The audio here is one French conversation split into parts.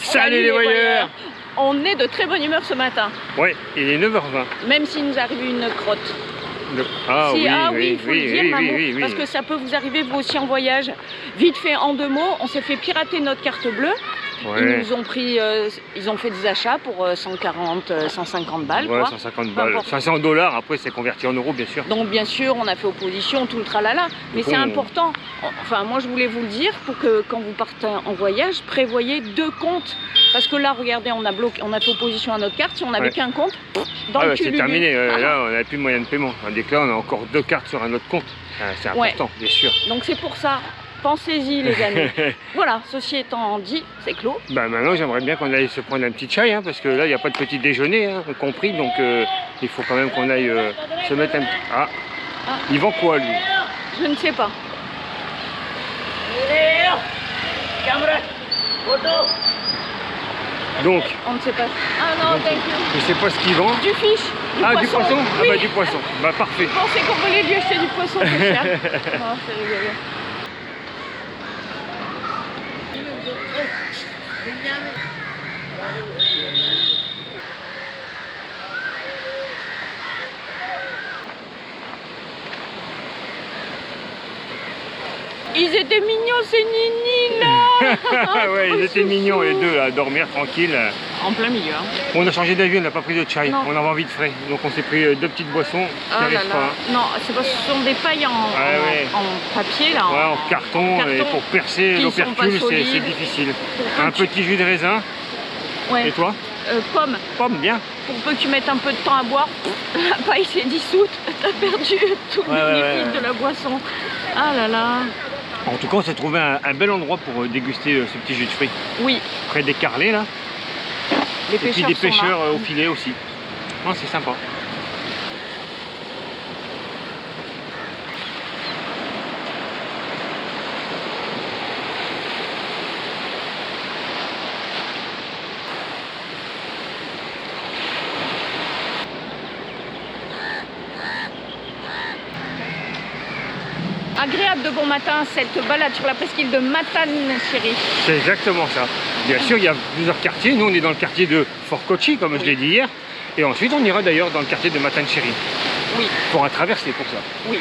Salut les voyeurs. On est de très bonne humeur ce matin. Ouais, il est 9h20. Même s'il nous arrive une crotte. Ah, si, oui, il faut le dire, maman, oui. parce que ça peut vous arriver vous aussi en voyage. Vite fait, en 2 mots, on s'est fait pirater notre carte bleue. Ouais. Ils nous ont pris, ils ont fait des achats pour 140, 150 balles. Ouais, quoi. 150 balles. 500 $, après c'est converti en euros bien sûr. Donc bien sûr, on a fait opposition, tout le tralala. Mais bon, c'est important. Enfin, moi je voulais vous le dire pour que quand vous partez en voyage, prévoyez 2 comptes. Parce que là, regardez, on a fait opposition à notre carte. Si on n'avait qu'un compte, dans le c'est cul terminé. Là, on n'avait plus de moyen de paiement. Tandis que là, on a encore 2 cartes sur un autre compte. C'est important, bien sûr. Donc c'est pour ça. Pensez-y les amis. Voilà, ceci étant dit, c'est clos. Bah maintenant j'aimerais bien qu'on aille se prendre un petit chai, hein, parce que là il n'y a pas de petit déjeuner, hein, compris, donc il faut quand même qu'on aille se mettre un petit... Ah, il vend quoi lui? Je ne sais pas. Donc, on ne sait pas. Ah non, thank you. Je sais pas ce qu'il vend. Du fish. Du poisson. Oui. Ah bah du poisson, bah parfait. Vous pensez qu'on voulait lui acheter du poisson, c'est cher. Oh, c'est rigolo. Ils étaient mignons ces Nini là. Ouais, ils étaient mignons les deux à dormir tranquille. En plein milieu. Hein. On a changé d'avis, on n'a pas pris de chai, on avait envie de frais. Donc on s'est pris 2 petites boissons qui n'arrivent pas. Non, c'est pas, ce sont des pailles en papier là. Ouais, en carton, et pour percer l'opercule c'est difficile. Un petit jus de raisin. Ouais. Et toi? Pomme. Pomme, bien. Pour peu que tu mettes un peu de temps à boire, la paille s'est dissoute, t'as perdu tout le bénéfice de la boisson. Ah là là. En tout cas, on s'est trouvé un bel endroit pour déguster ce petit jus de fruits. Oui. Près des carrelets là. Les et pêcheurs puis des pêcheurs là. au filet aussi. C'est sympa. Agréable de bon matin cette balade sur la presqu'île de Matan Chéri. C'est exactement ça. Bien sûr, il y a plusieurs quartiers. Nous, on est dans le quartier de Fort Kochi, comme je l'ai dit hier. Et ensuite, on ira d'ailleurs dans le quartier de Matan Chéri. Oui. Pour traverser pour ça. Oui.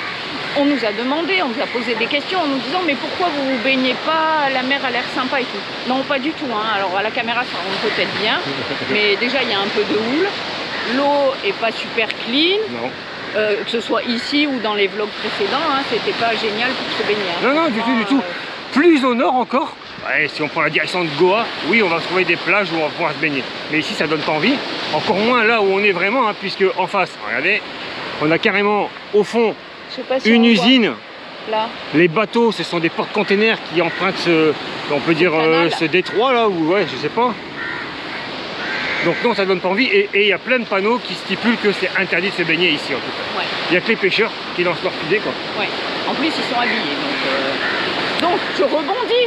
On nous a demandé, on nous a posé des questions en nous disant mais pourquoi vous vous baignez pas, la mer a l'air sympa et tout. Non, pas du tout. Hein. Alors à la caméra, ça rend peut-être bien. Mais déjà, il y a un peu de houle. L'eau est pas super clean. Non. Que ce soit ici ou dans les vlogs précédents, hein, c'était pas génial pour se baigner. Hein. Non, du tout. Plus au nord encore, si on prend la direction de Goa, oui, on va trouver des plages où on va pouvoir se baigner. Mais ici, ça donne pas envie. Encore moins là où on est vraiment, hein, puisque en face, regardez, on a carrément au fond une usine. Là. Les bateaux, ce sont des porte-containers qui empruntent on peut dire, ce détroit là, ou ouais, je sais pas. Donc non, ça donne pas envie, et il y a plein de panneaux qui stipulent que c'est interdit de se baigner ici en tout cas. Ouais. Il n'y a que les pêcheurs qui lancent leur filet quoi. Ouais. En plus ils sont habillés donc je rebondis.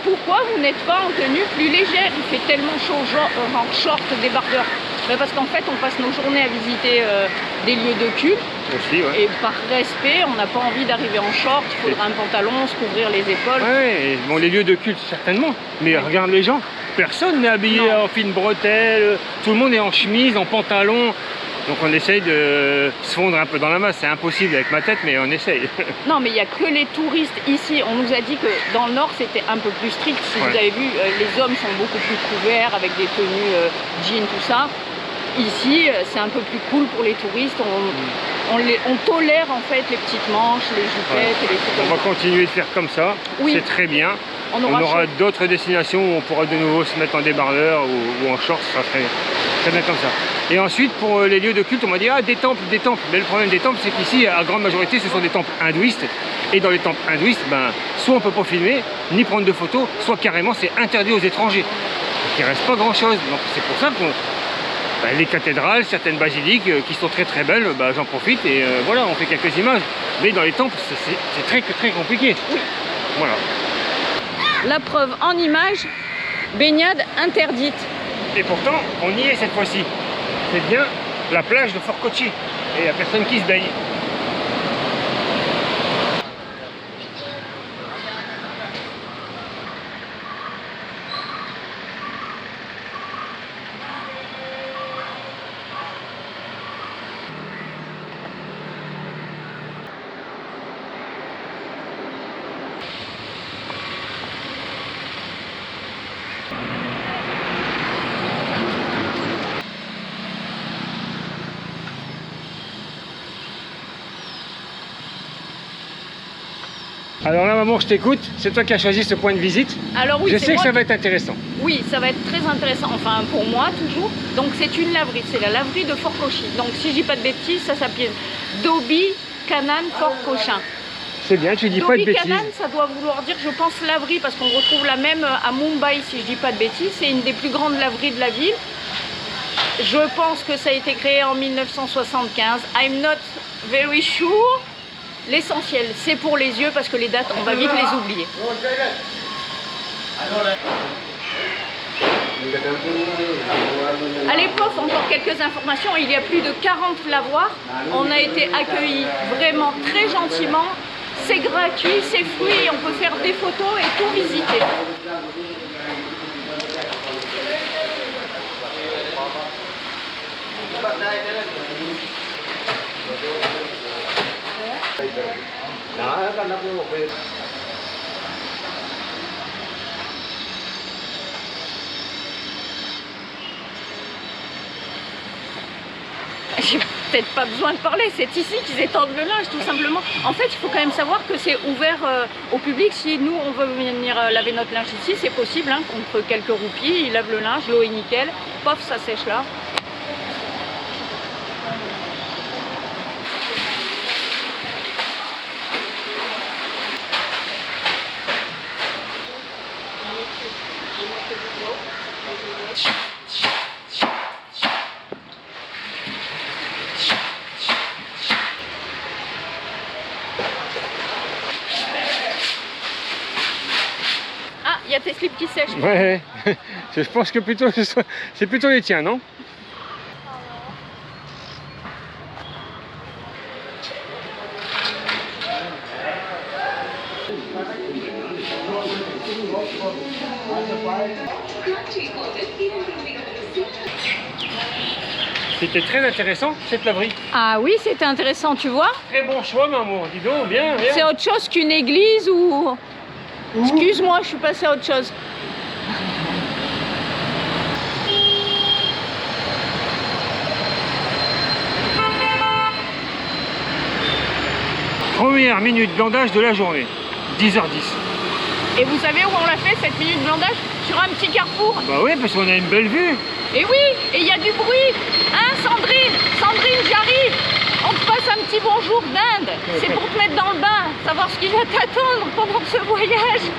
Pourquoi vous n'êtes pas en tenue plus légère? Il fait tellement chaud en short débardeur. Mais parce qu'en fait on passe nos journées à visiter des lieux de culte. Aussi, ouais. Et par respect, on n'a pas envie d'arriver en short, il faudra un pantalon, se couvrir les épaules. Ouais, bon les lieux de culte certainement, mais regarde les gens. Personne n'est habillé en fine bretelle, tout le monde est en chemise, en pantalon. Donc on essaye de se fondre un peu dans la masse, c'est impossible avec ma tête, mais on essaye. Non, mais il n'y a que les touristes ici. On nous a dit que dans le nord c'était un peu plus strict. Si vous avez vu, les hommes sont beaucoup plus couverts avec des tenues jeans, tout ça. Ici, c'est un peu plus cool pour les touristes. On tolère en fait les petites manches, les jupettes et les trucs comme ça. On va continuer de faire comme ça, c'est très bien. On aura d'autres destinations où on pourra de nouveau se mettre en débardeur ou en short, ça serait très bien comme ça. Et ensuite, pour les lieux de culte, on m'a dit des temples. Mais le problème des temples, c'est qu'ici, à grande majorité, ce sont des temples hindouistes. Et dans les temples hindouistes, soit on ne peut pas filmer, ni prendre de photos, soit carrément c'est interdit aux étrangers. Donc il ne reste pas grand-chose. Donc c'est pour ça que les cathédrales, certaines basiliques qui sont très très belles, j'en profite et voilà, on fait quelques images. Mais dans les temples, c'est très très compliqué. Oui. Voilà. La preuve en images, baignade interdite. Et pourtant, on y est cette fois-ci. C'est bien la plage de Fort Kochi. Et il n'y a personne qui se baigne. Alors là, maman, je t'écoute. C'est toi qui as choisi ce point de visite. Alors oui, je sais que ça va être intéressant. Oui, ça va être très intéressant. Enfin, pour moi, toujours. Donc, c'est une laverie. C'est la laverie de Fort Cochin. Donc, si je dis pas de bêtises, ça s'appelle Dobby Canaan Fort Cochin. C'est bien, tu dis pas de bêtises. Dobby Canaan, ça doit vouloir dire, je pense, laverie, parce qu'on retrouve la même à Mumbai, si je dis pas de bêtises. C'est une des plus grandes laveries de la ville. Je pense que ça a été créé en 1975. I'm not very sure. L'essentiel, c'est pour les yeux, parce que les dates, on va vite les oublier. À l'époque, encore quelques informations, il y a plus de 40 lavoirs. On a été accueillis vraiment très gentiment. C'est gratuit, c'est free, on peut faire des photos et tout visiter. J'ai peut-être pas besoin de parler, c'est ici qu'ils étendent le linge tout simplement. En fait, il faut quand même savoir que c'est ouvert au public. Si nous on veut venir laver notre linge ici, c'est possible, hein, contre quelques roupies, ils lavent le linge, l'eau est nickel, pof, ça sèche là. Il y a tes slips qui sèchent. Ouais, je pense que plutôt c'est plutôt les tiens, non? C'était très intéressant cette laverie. Ah oui, c'était intéressant, tu vois. Très bon choix, maman. Dis donc, bien, bien. C'est autre chose qu'une église ou... Excuse-moi, je suis passée à autre chose. Première minute blandage de la journée, 10h10. Et vous savez où on l'a fait cette minute blandage? Sur un petit carrefour. Bah oui, parce qu'on a une belle vue. Et oui, et il y a du bruit. Hein, Sandrine? Sandrine, j'arrive. On te passe un petit bonjour d'Inde. C'est pour te mettre dans le bain, savoir ce qui va t'attendre pendant ce voyage.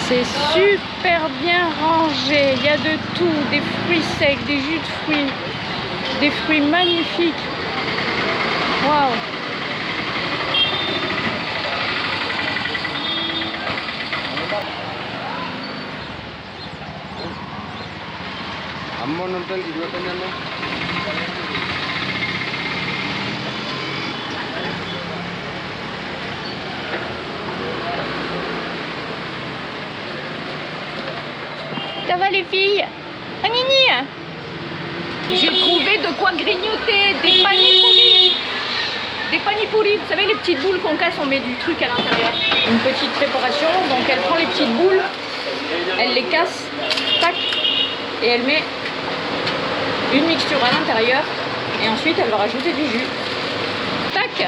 C'est super bien rangé, il y a de tout, des fruits secs, des jus de fruits, des fruits magnifiques. Waouh! Ça va les filles? Ah, Nini! J'ai trouvé de quoi grignoter, des panipouri. Des panipouri, vous savez les petites boules qu'on casse, on met du truc à l'intérieur. Une petite préparation, donc elle prend les petites boules, elle les casse, tac, et elle met une mixture à l'intérieur, et ensuite elle va rajouter du jus. Tac!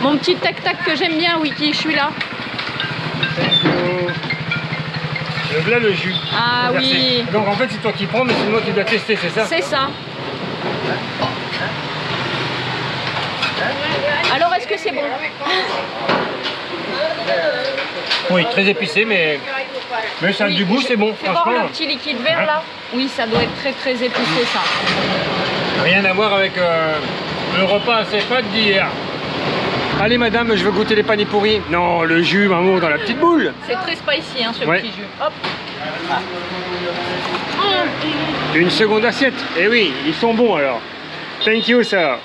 Mon petit tac-tac que j'aime bien, Wiki, je suis là. Là le jus. Ah oui. Donc en fait c'est toi qui prends, mais c'est moi qui dois tester, c'est ça? C'est ça. Alors est-ce que c'est bon? Oui, très épicé, mais ça a Oui, du goût, c'est bon. Fais voir le petit liquide vert là. Oui, ça doit être très très épicé ça. Rien à voir avec le repas assez fat d'hier. Allez madame, je veux goûter les panipouri. Non, le jus, maman, dans la petite boule. C'est très spicy hein, ce petit jus. Hop. Une seconde assiette. Eh oui, ils sont bons alors. Thank you, sir.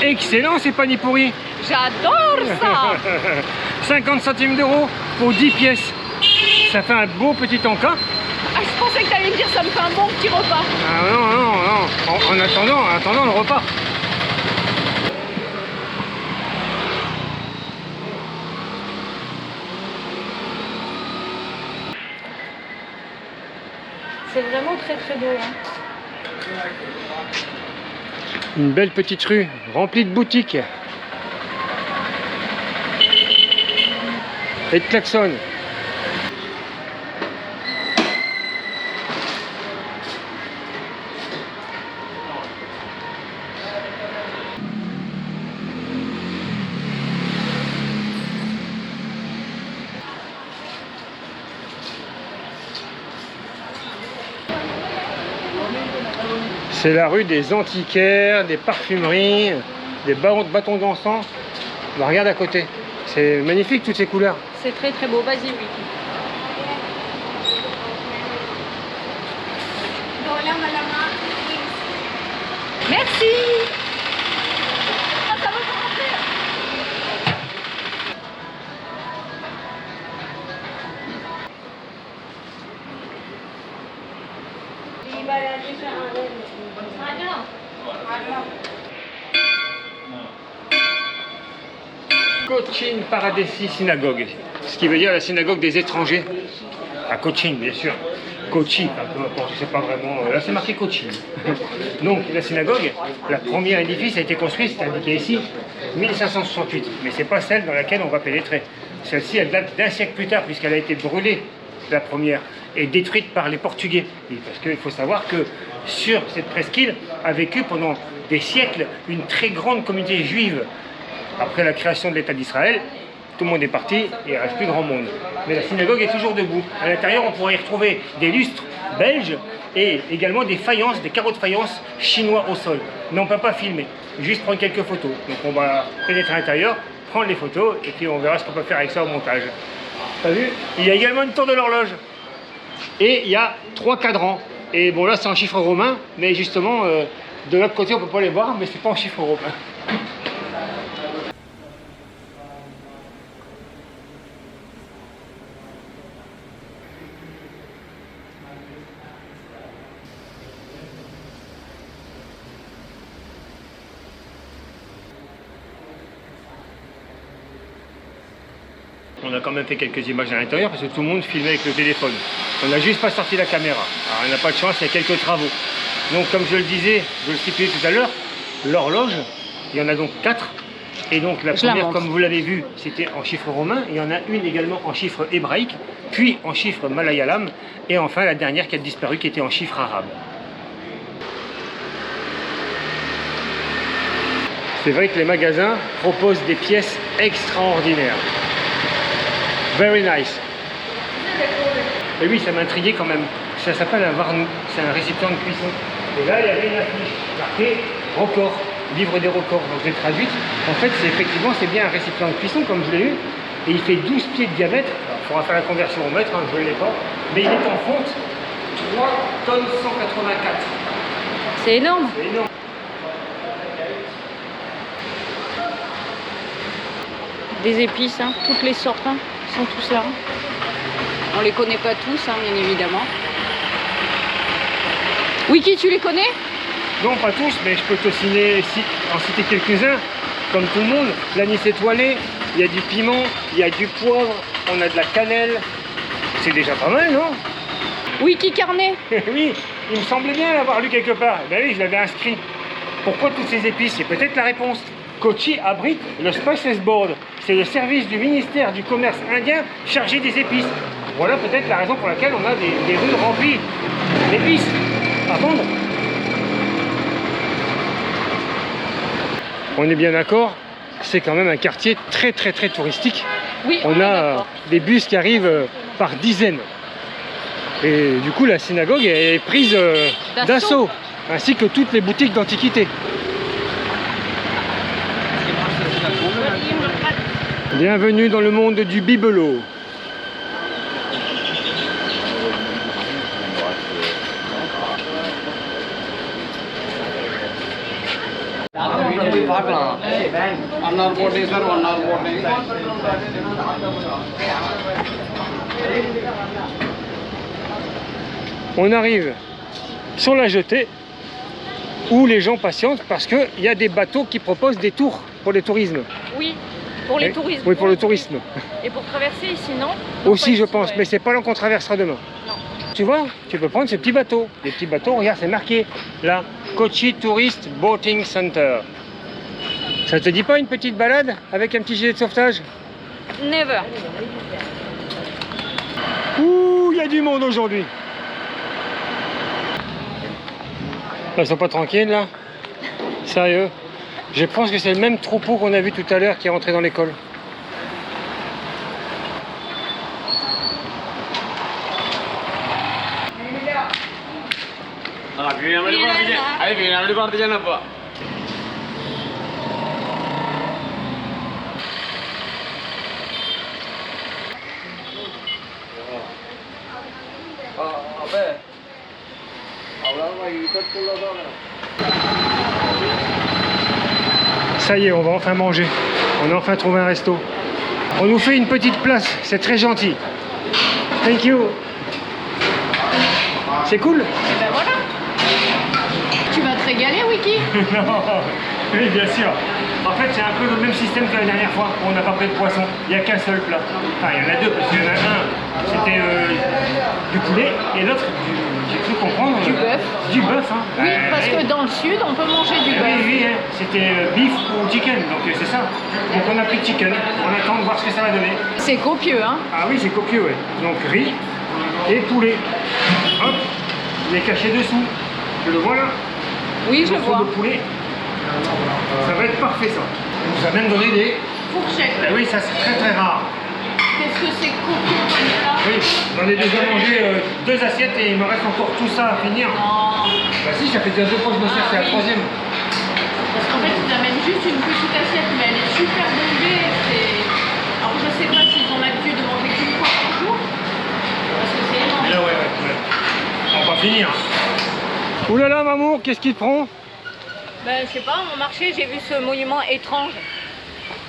Excellent ces panipouri. J'adore ça. 50 centimes d'euros pour 10 pièces. Ça fait un beau petit encas. Ah, je pensais que tu allais me dire ça me fait un bon petit repas. Ah non, non, non. En attendant le repas. C'est vraiment très très beau. Hein. Une belle petite rue remplie de boutiques. Et de klaxons. C'est la rue des antiquaires, des parfumeries, des bâtons d'encens. Bah, regarde à côté. C'est magnifique toutes ces couleurs. C'est très très beau. Vas-y, Wiki. Merci. Ah, ça va pas rentrer. Cochin Paradesi Synagogue, ce qui veut dire la synagogue des étrangers. À Cochin, bien sûr. Kochi, je ne sais pas vraiment. Là, c'est marqué Cochin. Donc, la synagogue, la première édifice a été construite, c'est indiqué ici, 1568. Mais ce n'est pas celle dans laquelle on va pénétrer. Celle-ci, elle date d'un siècle plus tard, puisqu'elle a été brûlée, la première, et détruite par les Portugais. Et parce qu'il faut savoir que sur cette presqu'île a vécu pendant des siècles une très grande communauté juive. Après la création de l'État d'Israël, tout le monde est parti et il ne reste plus grand monde. Mais la synagogue est toujours debout. À l'intérieur, on pourrait y retrouver des lustres belges et également des faïences, des carreaux de faïence chinois au sol. Mais on ne peut pas filmer, juste prendre quelques photos. Donc on va pénétrer à l'intérieur, prendre les photos et puis on verra ce qu'on peut faire avec ça au montage. T'as vu? Il y a également une tour de l'horloge. Et il y a 3 cadrans. Et bon là c'est en chiffre romain, mais justement de l'autre côté on ne peut pas les voir, mais c'est pas en chiffre romain. On a quand même fait quelques images à l'intérieur parce que tout le monde filmait avec le téléphone. On n'a juste pas sorti la caméra. Alors on n'a pas de chance, il y a quelques travaux. Donc comme je le disais, je le stipulais tout à l'heure, l'horloge, il y en a donc 4. Et donc la première, comme vous l'avez vu, c'était en chiffre romain. Il y en a une également en chiffre hébraïque, puis en chiffre malayalam. Et enfin la dernière qui a disparu, qui était en chiffre arabe. C'est vrai que les magasins proposent des pièces extraordinaires. Very nice. Et oui, ça m'a intrigué quand même. Ça s'appelle un varnou. C'est un récipient de cuisson. Et là, il y avait une affiche marquée record, livre des records. Donc j'ai traduite. En fait, c'est bien un récipient de cuisson comme je l'ai eu. Et il fait 12 pieds de diamètre. Alors, il faudra faire la conversion au mètre, hein, je ne l'ai pas. Mais il est en fonte 3 tonnes 184. C'est énorme. C'est énorme. Des épices, hein, toutes les sortes. Hein. Sont tous là. On les connaît pas tous, hein, bien évidemment. Wiki, tu les connais? Non, pas tous, mais je peux te en citer quelques-uns. Comme tout le monde, l'anis étoilé, il y a du piment, il y a du poivre, on a de la cannelle. C'est déjà pas mal, non? Wiki Carnet. Oui, il me semblait bien l'avoir lu quelque part. Ben oui, je l'avais inscrit. Pourquoi toutes ces épices? C'est peut-être la réponse. Kochi abrite le Spices Board. C'est le service du ministère du commerce indien chargé des épices. Voilà peut-être la raison pour laquelle on a des rues remplies d'épices à vendre. On est bien d'accord, c'est quand même un quartier très touristique. Oui, on a des bus qui arrivent par dizaines. Et du coup la synagogue est prise d'assaut, ainsi que toutes les boutiques d'antiquités. Bienvenue dans le monde du bibelot. On arrive sur la jetée où les gens patientent parce qu'il y a des bateaux qui proposent des tours pour les tourismes. Oui, pour les tourismes. Oui, pour le tourisme. Et pour traverser ici, non? Aussi, je pense, mais c'est pas là qu'on traversera demain. Non. Tu vois, tu peux prendre ces petits bateaux. Les petits bateaux, regarde, c'est marqué là, Kochi Tourist Boating Center. Ça te dit pas une petite balade avec un petit gilet de sauvetage? Never. Ouh, il y a du monde aujourd'hui. Ils sont pas tranquilles là? Sérieux? Je pense que c'est le même troupeau qu'on a vu tout à l'heure qui est rentré dans l'école. Ça y est, on va enfin manger. On a enfin trouvé un resto. On nous fait une petite place, c'est très gentil. Thank you. C'est cool? Et ben voilà. Tu vas te régaler, Wiki? Non, oui, bien sûr. En fait, c'est un peu le même système que la dernière fois où on n'a pas pris de poisson. Il n'y a qu'un seul plat. Enfin, il y en a deux, parce qu'il y en a un, c'était du poulet, et l'autre, j'ai cru comprendre... Du bœuf. Du bœuf, hein. Oui, parce que dans le sud, on peut manger du bœuf. Oui, oui, hein. C'était beef ou chicken, donc c'est ça. Donc on a pris chicken, on attend de voir ce que ça va donner. C'est copieux, hein? Ah oui, c'est copieux, ouais. Donc riz et poulet. Hop, il est caché dessous. Tu le vois là? Oui, je le vois. De poulet. Ça va être parfait ça. On nous a même donné des fourchettes. Ah oui, ça c'est très très rare. Qu'est-ce que c'est copieux comme ça? Oui, j'en ai déjà mangé 2 assiettes et il me reste encore tout ça à finir. Non. Bah si, ça fait déjà 2 fois que je me sers, c'est la troisième. Parce qu'en fait, ils amènent juste une petite assiette, mais elle est super bombée. Alors je sais pas s'ils ont l'habitude de manger qu'une fois par jour. Parce que c'est énorme. Là, ouais. On va finir. Ouh là là, Mamour, qu'est-ce qu'il te prend? Ben, je sais pas, à mon marché, j'ai vu ce monument étrange.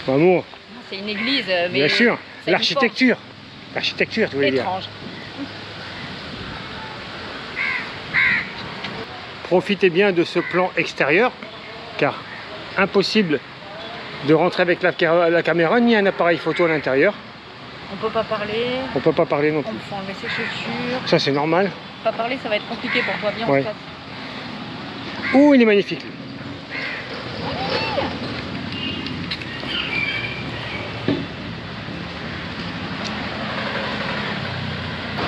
Mamour. C'est une église, mais... Bien sûr, l'architecture. L'architecture, tu voulais dire. Étrange. Profitez bien de ce plan extérieur, car impossible de rentrer avec la caméra ni un appareil photo à l'intérieur. On peut pas parler. On peut pas parler non On plus. peut enlever ses chaussures. Ça c'est normal. Pas parler, ça va être compliqué pour toi, bien Ouais. en fait. Ouh, il est magnifique.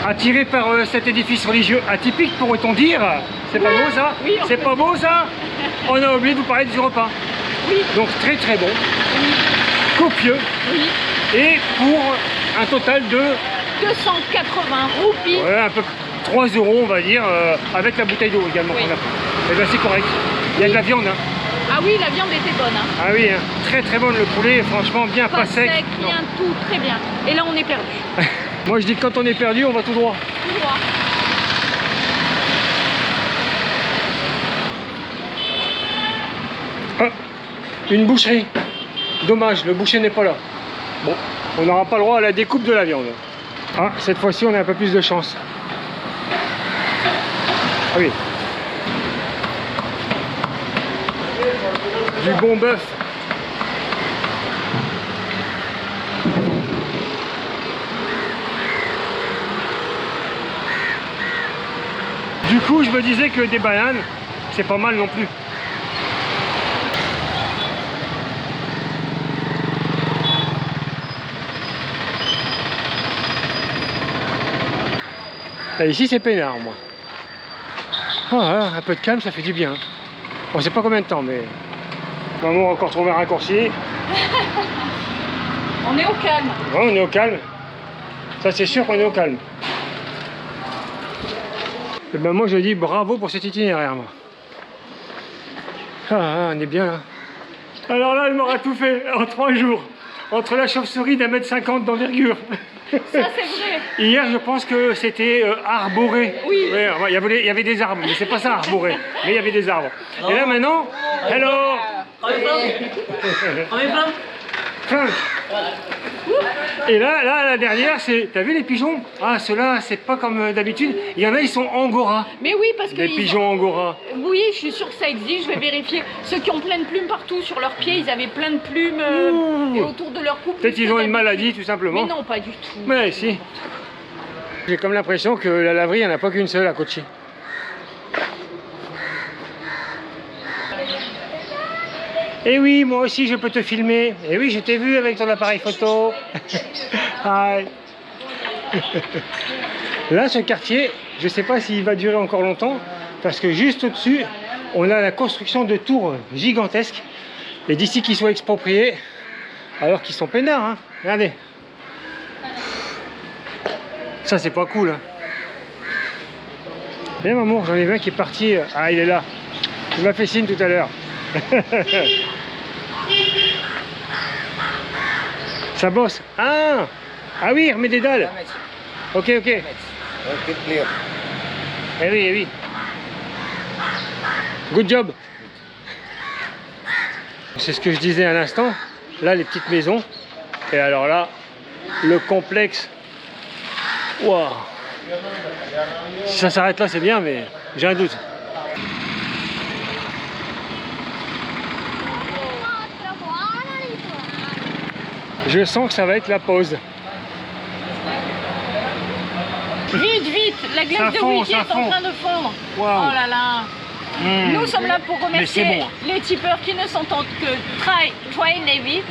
Attiré par cet édifice religieux atypique, pourrait-on dire? C'est pas beau ça? Oui, c'est pas beau ça? On a oublié de vous parler du repas. Oui. Donc très très bon, Oui. copieux, Oui. et pour un total de 280 roupies. ouais, un peu 3 € on va dire, avec la bouteille d'eau également Oui. qu'on a pris. Et bien c'est correct. Il y a de la viande. Hein. Ah oui, la viande était bonne. Hein. Ah oui, hein. Très très bonne le poulet, franchement bien pas sec. Non. Bien tout, très bien. Et là on est perdu. Moi je dis que quand on est perdu, on va tout droit. Tout droit. Ah, une boucherie. Dommage, le boucher n'est pas là. Bon, on n'aura pas le droit à la découpe de la viande. Ah, cette fois-ci on a un peu plus de chance. Ah oui. Du bon bœuf. Du coup, je me disais que des bananes, c'est pas mal non plus. Là, ici, c'est peinard, moi. Ah, un peu de calme, ça fait du bien. On sait pas combien de temps, mais... Maman a encore trouvé un raccourci. On est au calme. Ouais, on est au calme. Ça, c'est sûr qu'on est au calme. Et ben moi, je dis bravo pour cet itinéraire, moi. Ah, on est bien là. Alors là, elle m'aura tout fait en 3 jours. Entre la chauve-souris d'1,50 m d'envergure. Ça, c'est vrai. Hier, je pense que c'était arboré. Oui. Ouais, il y avait des arbres, mais c'est pas ça, arboré. Mais il y avait des arbres. Et là, maintenant, hello. Franck. Et là, la dernière, c'est... T'as vu les pigeons? Ah, ceux-là, c'est pas comme d'habitude. Il y en a, ils sont angora. Mais oui, parce que... Des pigeons angora. Oui, je suis sûre que ça existe, je vais vérifier. Ceux qui ont plein de plumes partout sur leurs pieds, ils avaient plein de plumes et autour de leur cou. Peut-être qu'ils ont une maladie, tout simplement. Mais non, pas du tout. Mais si. J'ai comme l'impression que la laverie, il n'y en a pas qu'une seule à Kochi. Eh oui, moi aussi je peux te filmer. Eh oui, je t'ai vu avec ton appareil photo. Hi. Là, ce quartier, je ne sais pas s'il va durer encore longtemps, parce que juste au-dessus, on a la construction de tours gigantesques. Et d'ici qu'ils soient expropriés, alors qu'ils sont peinards, hein. Regardez. Ça, c'est pas cool. Hein. Viens, maman, j'en ai vu un qui est parti. Ah, il est là. Il m'a fait signe tout à l'heure. Ça bosse. Ah oui, il remet des dalles. Ok. Eh oui. Good job. C'est ce que je disais à l'instant. Là, les petites maisons. Et alors là, le complexe. Waouh. Si ça s'arrête là, c'est bien, mais j'ai un doute. Je sens que ça va être la pause. Vite, la glace de Wiki est en train de fondre. Wow. Oh là là. Nous sommes là pour remercier les tipeurs qui ne s'entendent que Try Navy,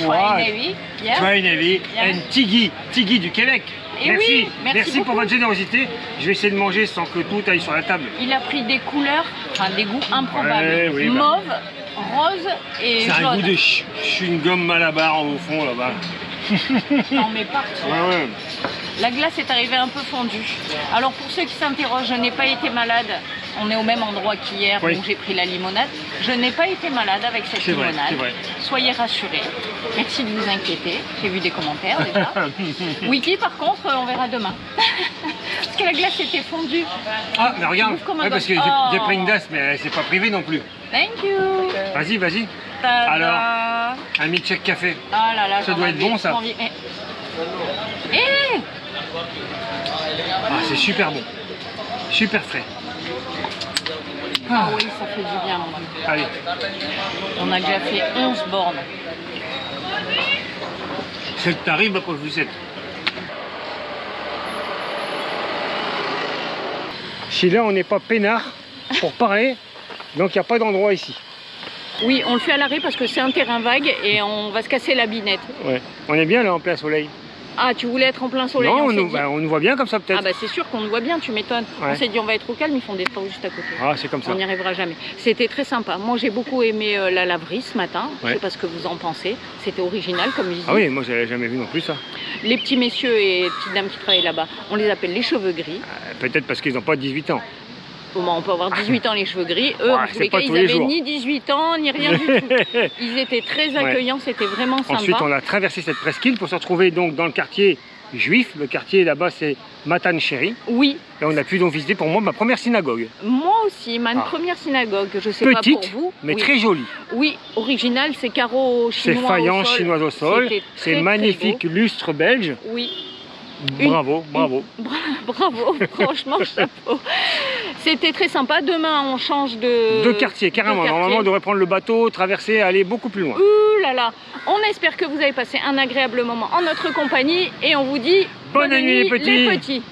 and Tiggy du Québec. Et merci, merci pour votre générosité. Je vais essayer de manger sans que tout aille sur la table. Il a pris des couleurs, enfin des goûts improbables. Mauve, rose et jaune. C'est un goût de chewing-gum Malabar au fond là-bas. T'en mets partout. Ouais. La glace est arrivée un peu fondue. Alors pour ceux qui s'interrogent, je n'ai pas été malade. On est au même endroit qu'hier où j'ai pris la limonade. Je n'ai pas été malade avec cette limonade. Vrai. Soyez rassurés. Merci de vous inquiéter. J'ai vu des commentaires déjà. Wiki par contre, on verra demain. Parce que la glace était fondue. Ah mais regarde, parce que j'ai pris une glace, mais c'est pas privé non plus. Thank you. Vas-y. Alors, un milkshake café. Ah là là, ça doit être bon ça. Ah, c'est super bon. Super frais. Ah oui, ça fait du bien. Allez. On a déjà fait 11 bornes. C'est le tarif, ma pauvre Lucette. Si là, on n'est pas peinard pour parler, donc il n'y a pas d'endroit ici. Oui, on le fait à l'arrêt parce que c'est un terrain vague et on va se casser la binette. Ouais. On est bien là en plein soleil. Ah, tu voulais être en plein soleil? Non, on nous voit bien comme ça peut-être. Ah bah c'est sûr qu'on nous voit bien, tu m'étonnes. Ouais. On s'est dit on va être au calme, ils font des travaux juste à côté. Ah, c'est comme ça. On n'y arrivera jamais. C'était très sympa. Moi j'ai beaucoup aimé la laverie ce matin. Je sais pas ce que vous en pensez. C'était original comme ils disent. Ah oui, moi j'avais jamais vu non plus ça. Les petits messieurs et petites dames qui travaillent là-bas, on les appelle les cheveux gris. Peut-être parce qu'ils n'ont pas 18 ans. Bon, on peut avoir 18 ans les cheveux gris. Eux, en tous les cas, ils n'avaient ni 18 ans, ni rien du tout. Ils étaient très accueillants, c'était vraiment sympa. Ensuite, on a traversé cette presqu'île pour se retrouver donc dans le quartier juif. Le quartier là-bas, c'est Matan Sheri. Oui. Et on a pu donc visiter pour moi ma première synagogue. Moi aussi, ma première synagogue. Je sais pas pour vous. Mais très jolie. Oui, original, c'est carreaux chinois. C'est faïence chinoise au sol. C'est magnifique lustre belge. Oui. Bravo. Bravo, franchement, chapeau. C'était très sympa. Demain, on change de quartier, carrément. Normalement, on devrait prendre le bateau, traverser, aller beaucoup plus loin. Ouh là là. On espère que vous avez passé un agréable moment en notre compagnie et on vous dit bonne nuit les petits.